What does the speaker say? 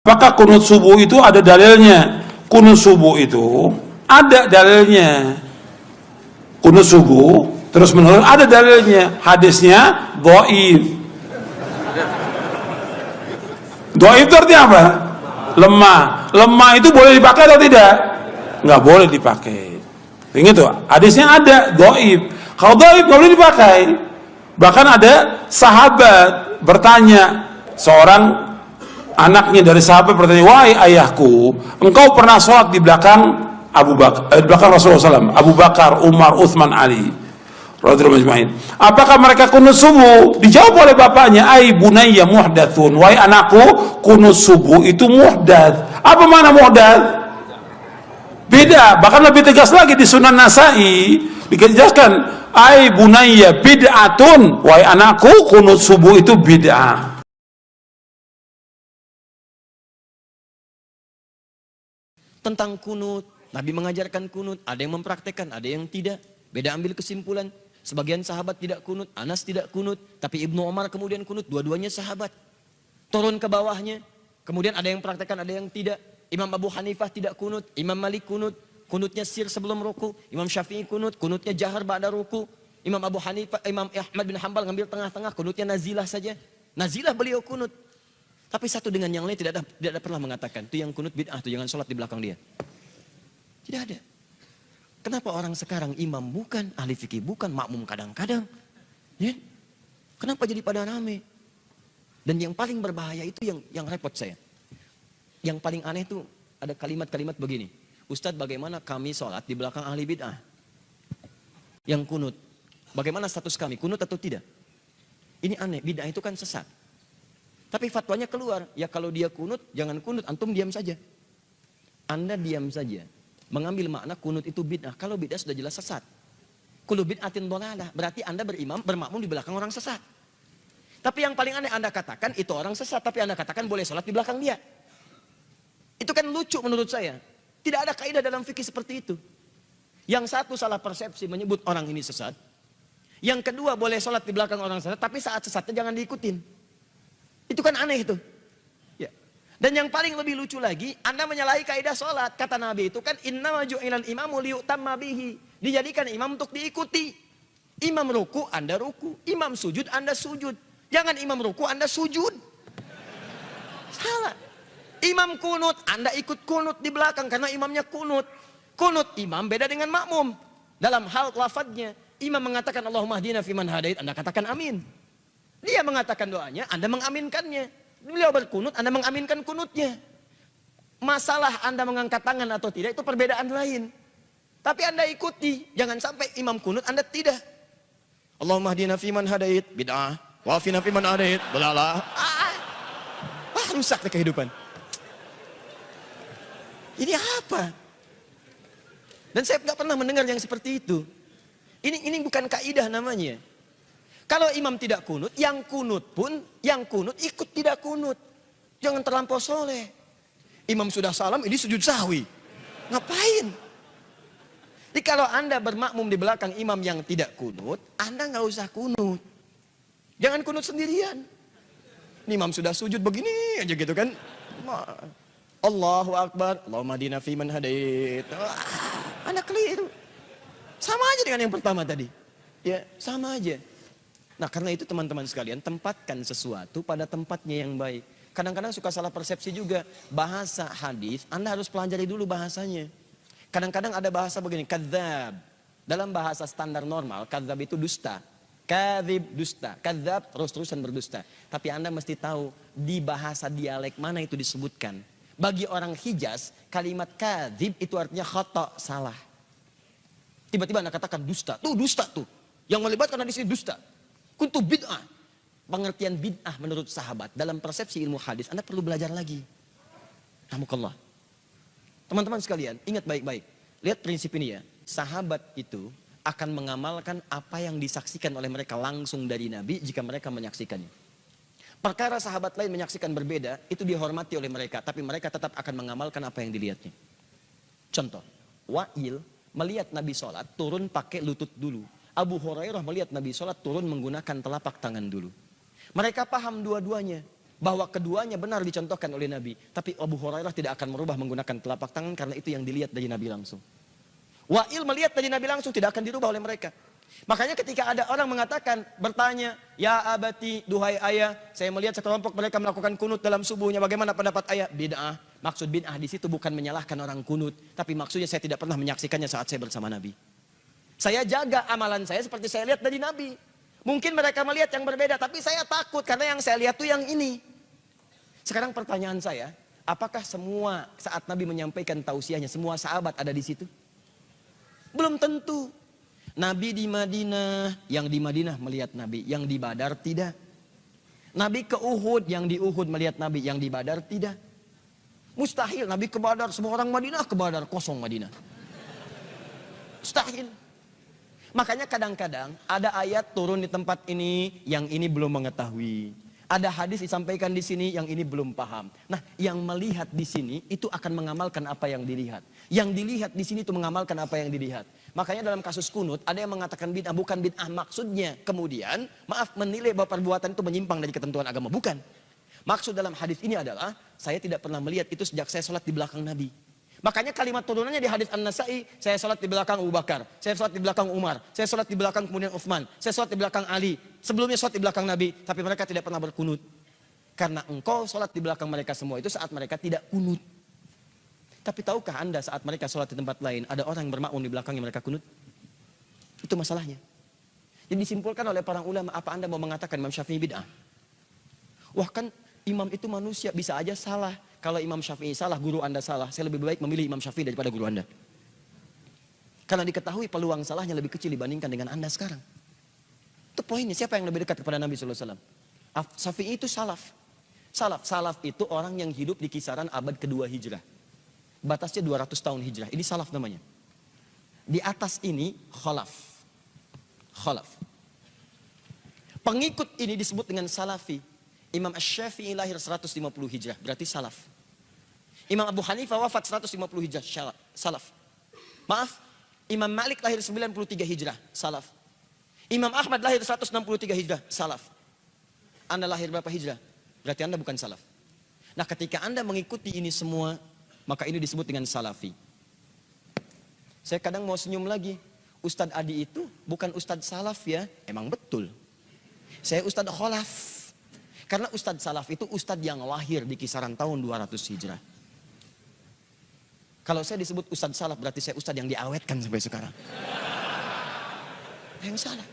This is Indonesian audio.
Apakah kunut subuh itu ada dalilnya? Kunut subuh itu ada dalilnya. Kunut subuh terus menerus ada dalilnya. Hadisnya dhaif. Dhaif itu artinya apa? Lemah. Lemah itu boleh dipakai atau tidak? Nggak boleh dipakai. Ingat tuh, hadisnya ada dhaif. Kalau dhaif nggak boleh dipakai. Bahkan ada sahabat bertanya, seorang anaknya dari sahabat bertanya, wahai ayahku, engkau pernah sholat di belakang Abu Bakar, di belakang Rasulullah SAW, Abu Bakar, Umar, Uthman, Ali, radhiyallahu ajma'in. Apakah mereka kunut subuh? Dijawab oleh bapaknya, ai bunayya muhdatsun, wahai anakku, kunut subuh itu muhdats. Apa makna muhdats? Beda. Bahkan lebih tegas lagi di Sunan Nasa'i dijelaskan, ai bunayya bid'atun, wahai anakku, kunut subuh itu bid'ah. Tentang kunut, Nabi mengajarkan kunut, ada yang mempraktekkan, ada yang tidak. Beda ambil kesimpulan. Sebagian sahabat tidak kunut, Anas tidak kunut, tapi Ibnu Umar kemudian kunut, dua-duanya sahabat. Turun ke bawahnya, kemudian ada yang praktekkan, ada yang tidak. Imam Abu Hanifah tidak kunut, Imam Malik kunut, kunutnya sir sebelum ruku. Imam Syafi'i kunut, kunutnya jahar ba'da ruku. Imam Abu Hanifah, Imam Ahmad bin Hanbal ngambil tengah-tengah, kunutnya nazilah saja. Nazilah beliau kunut. Tapi satu dengan yang lain tidak ada pernah mengatakan, itu yang kunut bid'ah, itu jangan sholat di belakang dia. Tidak ada. Kenapa orang sekarang imam bukan, ahli fikih bukan, makmum kadang-kadang. Ya? Kenapa jadi pada rame? Dan yang paling berbahaya itu yang repot saya. Yang paling aneh itu ada kalimat-kalimat begini. Ustadz, bagaimana kami sholat di belakang ahli bid'ah? Yang kunut. Bagaimana status kami, kunut atau tidak? Ini aneh, bid'ah itu kan sesat. Tapi fatwanya keluar, ya kalau dia kunut, jangan kunut, antum diam saja. Anda diam saja, mengambil makna kunut itu bid'ah. Kalau bid'ah sudah jelas sesat. Kullu bid'atin dhalalah, berarti Anda bermakmum di belakang orang sesat. Tapi yang paling aneh Anda katakan, itu orang sesat, tapi Anda katakan boleh sholat di belakang dia. Itu kan lucu menurut saya. Tidak ada kaidah dalam fikih seperti itu. Yang satu salah persepsi menyebut orang ini sesat. Yang kedua boleh sholat di belakang orang sesat, tapi saat sesatnya jangan diikutin. Itu kan aneh itu. Ya. Dan yang paling lebih lucu lagi, Anda menyalahi kaidah sholat. Kata Nabi itu kan, innama ju'ilal imamu liyu'tamma bihi. Dijadikan imam untuk diikuti. Imam ruku, Anda ruku. Imam sujud, Anda sujud. Jangan imam ruku, Anda sujud. Salah. Imam kunut, Anda ikut kunut di belakang karena imamnya kunut. Kunut imam beda dengan makmum. Dalam hal lafadznya, imam mengatakan Allahumma hdina fiman hadait, Anda katakan amin. Dia mengatakan doanya, Anda mengaminkannya. Beliau berkunut, Anda mengaminkan kunutnya. Masalah Anda mengangkat tangan atau tidak, itu perbedaan lain. Tapi Anda ikuti. Jangan sampai imam kunut, Anda tidak. Allahumma hdina fiman hadait, bid'ah. Wa'afina fiman hadait, belalah. Rusak kehidupan. Ini apa? Dan saya nggak pernah mendengar yang seperti itu. Ini bukan kaidah namanya. Kalau imam tidak kunut, yang kunut ikut tidak kunut. Jangan terlampau soleh. Imam sudah salam, ini sujud sahwi. Ngapain? Jadi kalau Anda bermakmum di belakang imam yang tidak kunut, Anda nggak usah kunut. Jangan kunut sendirian. Imam sudah sujud begini aja gitu kan. Allahu Akbar, Allahumma hdina fiman hadait. Anda keliru. Sama aja dengan yang pertama tadi. Ya, sama aja. Nah, karena itu teman-teman sekalian, tempatkan sesuatu pada tempatnya yang baik. Kadang-kadang suka salah persepsi juga. Bahasa hadis, Anda harus pelajari dulu bahasanya. Kadang-kadang ada bahasa begini, kadzab. Dalam bahasa standar normal, kadzab itu dusta. Kadzib dusta, kadzab terus-terusan berdusta. Tapi Anda mesti tahu di bahasa dialek mana itu disebutkan. Bagi orang Hijaz, kalimat kadzib itu artinya khata, salah. Tiba-tiba Anda katakan dusta, tuh dusta tuh. Yang melibatkan hadis ini dusta. Kuntu bid'ah. Pengertian bid'ah menurut sahabat dalam persepsi ilmu hadis Anda perlu belajar lagi. Alhamdulillah. Teman-teman sekalian, ingat baik-baik. Lihat prinsip ini ya. Sahabat itu akan mengamalkan apa yang disaksikan oleh mereka langsung dari Nabi jika mereka menyaksikannya. Perkara sahabat lain menyaksikan berbeda, itu dihormati oleh mereka, tapi mereka tetap akan mengamalkan apa yang dilihatnya. Contoh, Wa'il melihat Nabi sholat, turun pakai lutut dulu. Abu Hurairah melihat Nabi sholat, turun menggunakan telapak tangan dulu. Mereka paham dua-duanya. bahwa keduanya benar dicontohkan oleh Nabi. Tapi Abu Hurairah tidak akan merubah menggunakan telapak tangan karena itu yang dilihat dari Nabi langsung. Wa'il melihat dari Nabi langsung, tidak akan dirubah oleh mereka. Makanya ketika ada orang mengatakan, bertanya, ya abati, duhai ayah, saya melihat sekelompok mereka melakukan kunut dalam subuhnya, bagaimana pendapat ayah? Bid'ah. Maksud bid'ah di situ bukan menyalahkan orang kunut, tapi maksudnya saya tidak pernah menyaksikannya saat saya bersama Nabi. Saya jaga amalan saya seperti saya lihat dari Nabi. Mungkin mereka melihat yang berbeda, tapi saya takut karena yang saya lihat tuh yang ini. Sekarang pertanyaan saya, apakah semua saat Nabi menyampaikan tausiahnya, semua sahabat ada di situ? Belum tentu. Nabi di Madinah, yang di Madinah melihat Nabi, yang di Badar tidak. Nabi ke Uhud, yang di Uhud melihat Nabi, yang di Badar tidak. Mustahil Nabi ke Badar, semua orang Madinah ke Badar, kosong Madinah. Mustahil. Makanya kadang-kadang ada ayat turun di tempat ini, yang ini belum mengetahui. Ada hadis disampaikan di sini, yang ini belum paham. Nah, yang melihat di sini itu akan mengamalkan apa yang dilihat. Yang dilihat di sini itu mengamalkan apa yang dilihat. Makanya dalam kasus kunut ada yang mengatakan bid'ah, bukan bid'ah maksudnya. Kemudian, maaf, menilai bahwa perbuatan itu menyimpang dari ketentuan agama, bukan. Maksud dalam hadis ini adalah saya tidak pernah melihat itu sejak saya sholat di belakang Nabi. Makanya kalimat turunannya di hadis An-Nasai, saya sholat di belakang Abu Bakar, saya sholat di belakang Umar, saya sholat di belakang kemudian Utsman, saya sholat di belakang Ali. Sebelumnya sholat di belakang Nabi, tapi mereka tidak pernah berkunut. Karena engkau sholat di belakang mereka semua itu saat mereka tidak kunut. Tapi tahukah anda saat mereka sholat di tempat lain, ada orang yang bermakmum di belakangnya mereka kunut? Itu masalahnya. Jadi disimpulkan oleh para ulama, apa anda mau mengatakan Imam Syafi'i bid'ah? Wah kan imam itu manusia, bisa aja salah. Kalau Imam Syafi'i salah, guru anda salah. Saya lebih baik memilih Imam Syafi'i daripada guru anda. Karena diketahui peluang salahnya lebih kecil dibandingkan dengan anda sekarang. Itu poinnya, siapa yang lebih dekat kepada Nabi SAW? Syafi'i itu salaf. Salaf itu orang yang hidup di kisaran abad kedua hijrah. Batasnya 200 tahun hijrah. Ini salaf namanya. Di atas ini khalaf. Khalaf. Pengikut ini disebut dengan salafi. Imam Asy-Syafi'i lahir 150 hijrah, berarti salaf. Imam Abu Hanifah wafat 150 hijrah, salaf. Maaf, Imam Malik lahir 93 hijrah, salaf. Imam Ahmad lahir 163 hijrah, salaf. Anda lahir berapa hijrah? Berarti Anda bukan salaf. Nah, ketika Anda mengikuti ini semua, maka ini disebut dengan salafi. Saya kadang mau senyum lagi. Ustadz Adi itu bukan Ustadz salaf ya, emang betul. Saya Ustadz kholaf. Karena Ustadz salaf itu Ustadz yang lahir di kisaran tahun 200 hijrah. Kalau saya disebut Ustadz salaf berarti saya Ustadz yang diawetkan sampai sekarang. Yang salah.